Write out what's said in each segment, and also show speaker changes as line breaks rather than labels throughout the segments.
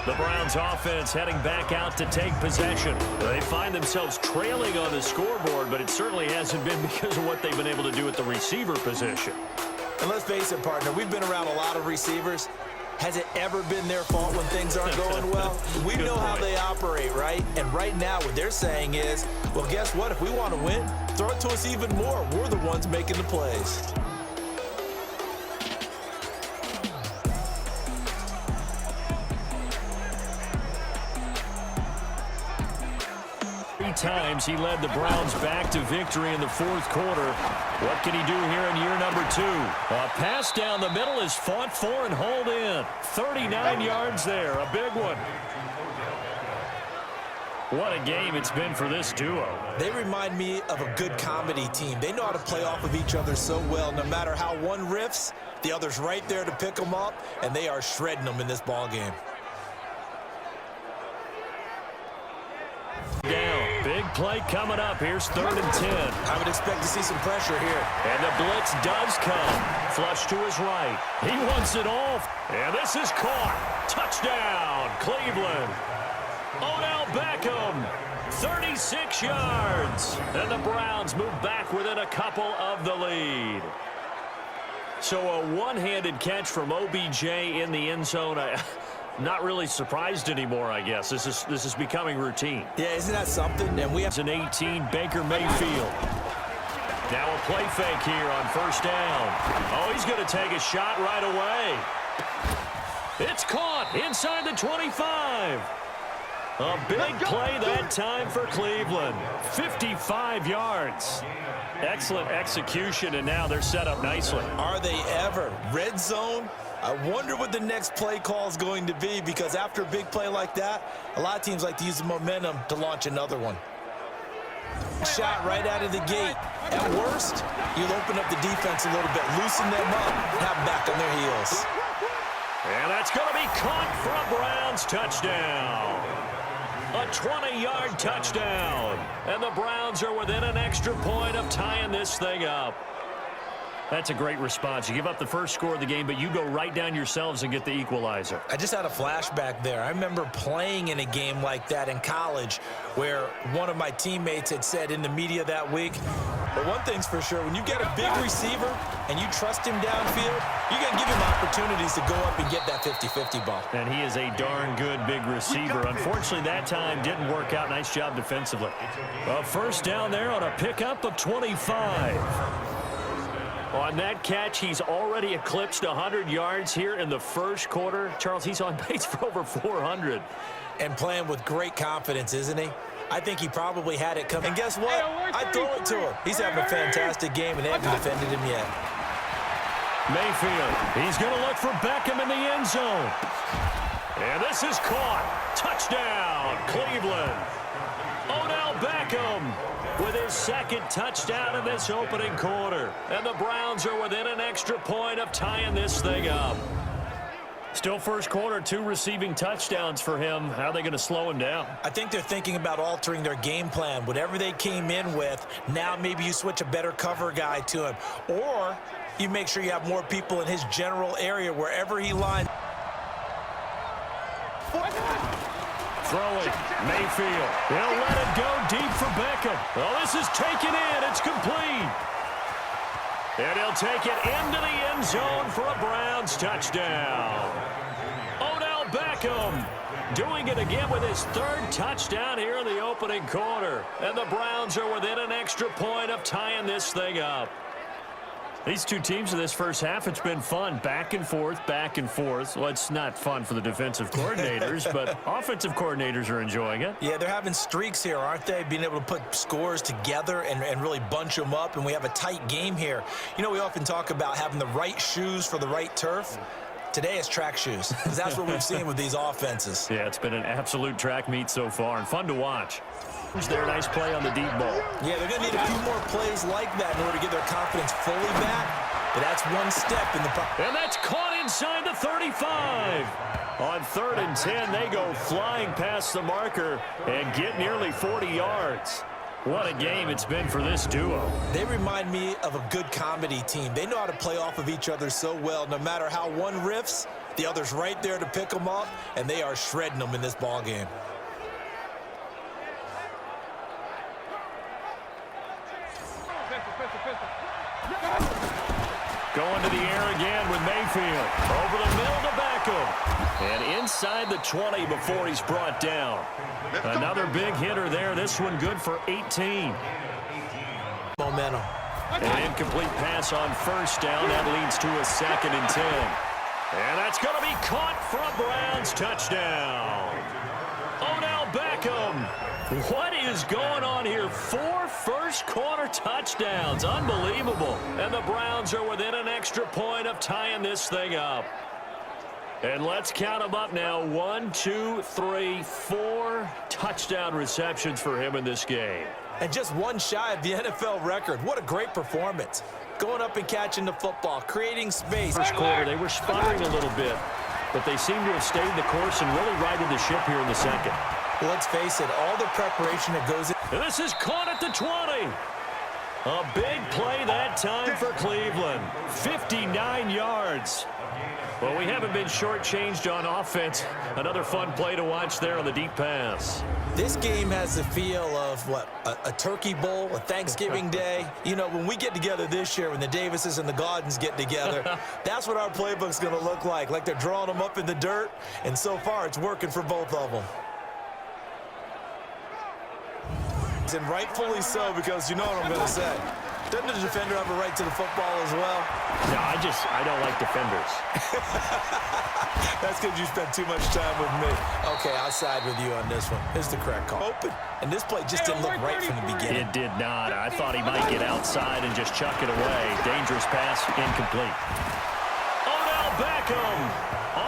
The Browns offense heading back out to take possession. They find themselves trailing on the scoreboard, but it certainly hasn't been because of what they've been able to do at the receiver position.
And let's face it, partner, we've been around a lot of receivers. Has it ever been their fault when things aren't going well? We know how they operate, right? And right now what they're saying is, well, guess what? If we want to win, throw it to us even more. We're the ones making the plays.
3 times he led the Browns back to victory in the fourth quarter. What can he do here in year number 2? A pass down the middle is fought for and hauled in. 39 yards there, a big one. What a game it's been for this duo.
They remind me of a good comedy team. They know how to play off of each other so well. No matter how one riffs, the other's right there to pick them up, and they are shredding them in this ball game.
Down. Big play coming up. Here's 3rd and 10.
I would expect to see some pressure here.
And the blitz does come. Flush to his right. He wants it off. And this is caught. Touchdown, Cleveland. Odell Beckham, 36 yards. And the Browns move back within a couple of the lead. So a one-handed catch from OBJ in the end zone. Not really surprised anymore, I guess. This is becoming routine.
Yeah, isn't that something? And we have
an 18, Baker Mayfield. Now a play fake here on 1st down. Oh, he's going to take a shot right away. It's caught inside the 25. A big play that time for Cleveland. 55 yards. Excellent execution, and now they're set up nicely.
Are they ever? Red zone? I wonder what the next play call is going to be, because after a big play like that, a lot of teams like to use the momentum to launch another one. Shot right out of the gate. At worst, you'll open up the defense a little bit, loosen them up, and have them back on their heels.
And that's going to be caught for a Browns touchdown. A 20-yard touchdown. And the Browns are within an extra point of tying this thing up. That's a great response. You give up the first score of the game, but you go right down yourselves and get the equalizer.
I just had a flashback there. I remember playing in a game like that in college where one of my teammates had said in the media that week, but one thing's for sure, when you get a big receiver and you trust him downfield, you got to give him opportunities to go up and get that 50-50 ball.
And he is a darn good big receiver. Unfortunately, that time didn't work out. Nice job defensively. A 1st down there on a pickup of 25. On that catch, he's already eclipsed 100 yards here in the first quarter. Charles, he's on pace for over 400.
And playing with great confidence, isn't he? I think he probably had it coming. And guess what? I throw it to him. He's having a fantastic game, and they haven't defended him yet.
Mayfield, he's going to look for Beckham in the end zone. And this is caught. Touchdown, Cleveland. Odell Beckham with his 2nd touchdown in this opening quarter. And the Browns are within an extra point of tying this thing up. Still first quarter, 2 receiving touchdowns for him. How are they going to slow him down?
I think they're thinking about altering their game plan. Whatever they came in with, now maybe you switch a better cover guy to him. Or you make sure you have more people in his general area wherever he lines.
Throwing, Mayfield. He'll let it go deep for Beckham. Well, this is taken in. It's complete. And he'll take it into the end zone for a Browns touchdown. Odell Beckham doing it again with his 3rd touchdown here in the opening quarter. And the Browns are within an extra point of tying this thing up. These two teams in this first half, it's been fun. Back and forth, back and forth. Well, it's not fun for the defensive coordinators, but offensive coordinators are enjoying it.
Yeah, they're having streaks here, aren't they? Being able to put scores together and really bunch them up, and we have a tight game here. You know, we often talk about having the right shoes for the right turf. Today it's track shoes, because that's what we've seen with these offenses.
Yeah, it's been an absolute track meet so far, and fun to watch. Their nice play on the deep ball.
Yeah, they're going to need a few more plays like that in order to get their confidence fully back. But that's one step in the...
And that's caught inside the 35. On 3rd and 10, they go flying past the marker and get nearly 40 yards. What a game it's been for this duo.
They remind me of a good comedy team. They know how to play off of each other so well. No matter how one riffs, The other's right there to pick them up, and they are shredding them in this ball game.
Going to the air again with Mayfield. Over the middle to Beckham. And inside the 20 before he's brought down. Another big hitter there. This one good for 18.
Momentum.
An incomplete pass on first down. That leads to a 2nd and 10. And that's going to be caught for a Browns touchdown. Odell Beckham. What is going on here? 4 first-quarter touchdowns. Unbelievable. And the Browns are within an extra point of tying this thing up. And let's count them up now. 1, 2, 3, 4 touchdown receptions for him in this game.
And just one shy of the NFL record. What a great performance. Going up and catching the football, creating space.
First quarter, they were sputtering a little bit, but they seem to have stayed the course and really righted the ship here in the second.
Well, let's face it, all the preparation that goes in.
And this is caught at the 20. A big play that time for Cleveland. 59 yards. Well, we haven't been shortchanged on offense. Another fun play to watch there on the deep pass.
This game has the feel of, what, a turkey bowl, a Thanksgiving day. You know, when we get together this year, when the Davises and the Gaudens get together, that's what our playbook's going to look like they're drawing them up in the dirt, and so far it's working for both of them. And rightfully so, because you know what I'm going to say. Doesn't the defender have a right to the football as well?
No, I don't like defenders.
That's because you spent too much time with me. Okay, I'll side with you on this one. Here's the correct call. Open. And this play just didn't look right from the beginning.
It did not. I thought he might get outside and just chuck it away. Dangerous pass, incomplete. Odell Beckham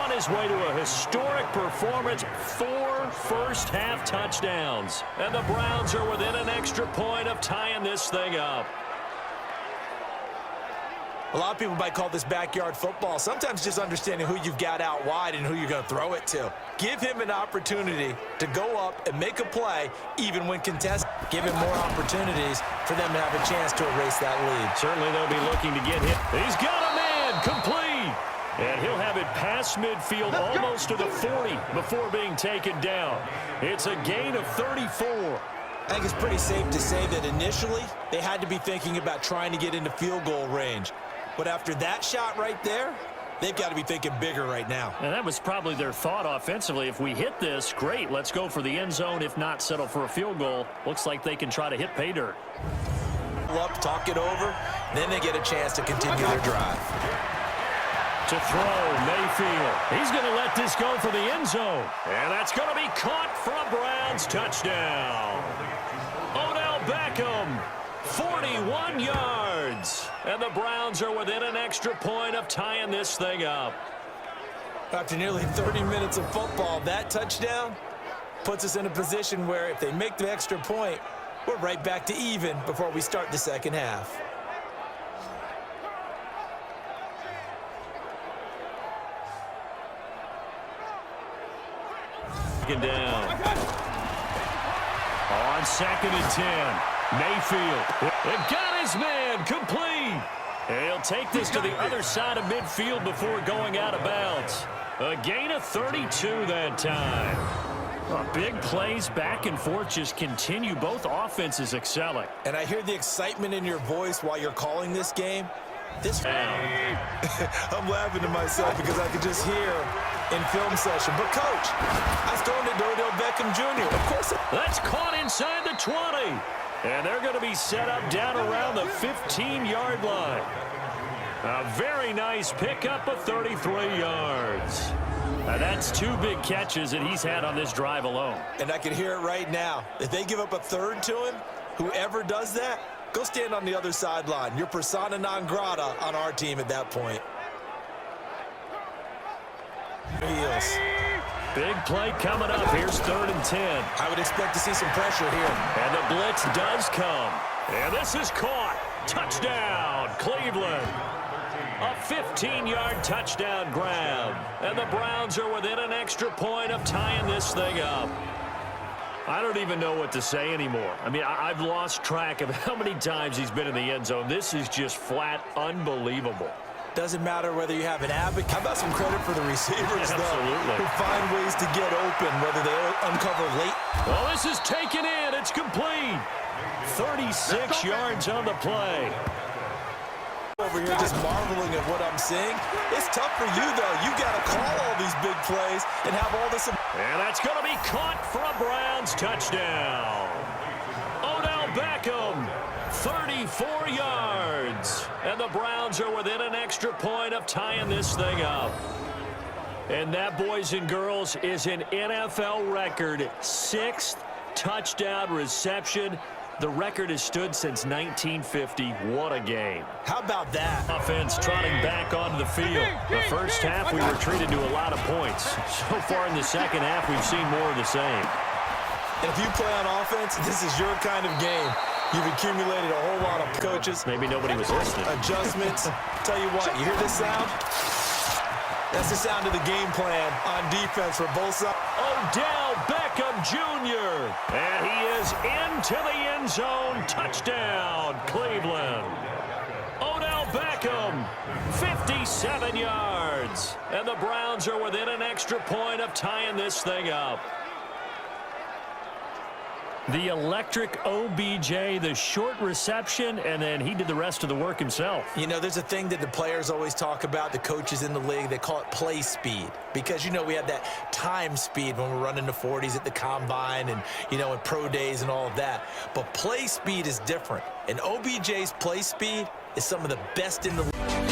on his way to a historic performance. 4 first-half touchdowns. And the Browns are within an extra point of tying this thing up.
A lot of people might call this backyard football. Sometimes just understanding who you've got out wide and who you're going to throw it to. Give him an opportunity to go up and make a play, even when contested. Give him more opportunities for them to have a chance to erase that lead.
Certainly they'll be looking to get hit. He's got a man, complete. And he'll have it past midfield almost to the 40 before being taken down. It's a gain of 34.
I think it's pretty safe to say that initially they had to be thinking about trying to get into field goal range. But after that shot right there, they've got to be thinking bigger right now.
And that was probably their thought offensively. If we hit this, great, let's go for the end zone. If not, settle for a field goal. Looks like they can try to hit pay dirt.
Up, talk it over, then they get a chance to continue their drive.
To throw, Mayfield. He's going to let this go for the end zone. And that's going to be caught for a Browns touchdown. Odell Beckham, 41 yards. And the Browns are within an extra point of tying this thing up.
After nearly 30 minutes of football, that touchdown puts us in a position where if they make the extra point, we're right back to even before we start the second half.
Down. On 2nd and 10. Mayfield. It got his man complete. He'll take this to the other side of midfield before going out of bounds. A gain of 32 that time. Big plays back and forth just continue. Both offenses excelling.
And I hear the excitement in your voice while you're calling this game. I'm laughing to myself because I could just hear in film session. But, Coach, I was throwing it to Odell Beckham Jr. Of course.
That's caught inside the 20. And they're going to be set up down around the 15-yard line. A very nice pickup of 33 yards. Now that's 2 big catches that he's had on this drive alone.
And I can hear it right now. If they give up a third to him, whoever does that, go stand on the other sideline. You're persona non grata on our team at that point. Heels.
Big play coming up. Here's 3rd and 10.
I would expect to see some pressure here.
And the blitz does come. And this is caught. Touchdown, Cleveland. A 15-yard touchdown grab. And the Browns are within an extra point of tying this thing up. I don't even know what to say anymore. I mean, I've lost track of how many times he's been in the end zone. This is just flat unbelievable.
Doesn't matter whether you have an advocate. How about some credit for the receivers, though,
Absolutely.
who find ways to get open, whether they uncover late.
Well, this is taken in. It's complete. 36 yards on the play.
Over here just marveling at what I'm seeing. It's tough for you, though. You got to call all these big plays and have all this.
And that's going to be caught for a Browns touchdown. Odell Beckham, 34 yards. And the Browns are within an extra point of tying this thing up. And that, boys and girls, is an NFL record 6th touchdown reception. The record has stood since 1950. What a game.
How about that?
Offense trotting back onto the field. The first half, we were treated to a lot of points. So far in the second half, we've seen more of the same.
And if you play on offense, this is your kind of game. You've accumulated a whole lot of coaches.
Maybe nobody was listening.
Adjustments. Tell you what, you hear this sound? That's the sound of the game plan on defense for both sides.
Odell Beckham Jr. And he is into the end zone. Touchdown, Cleveland. Odell Beckham, 57 yards. And the Browns are within an extra point of tying this thing up. The electric OBJ, the short reception, and then he did the rest of the work himself.
You know, there's a thing that the players always talk about, the coaches in the league, they call it play speed. Because, you know, we have that time speed when we're running the 40s at the combine and, you know, in pro days and all of that. But play speed is different. And OBJ's play speed is some of the best in the league.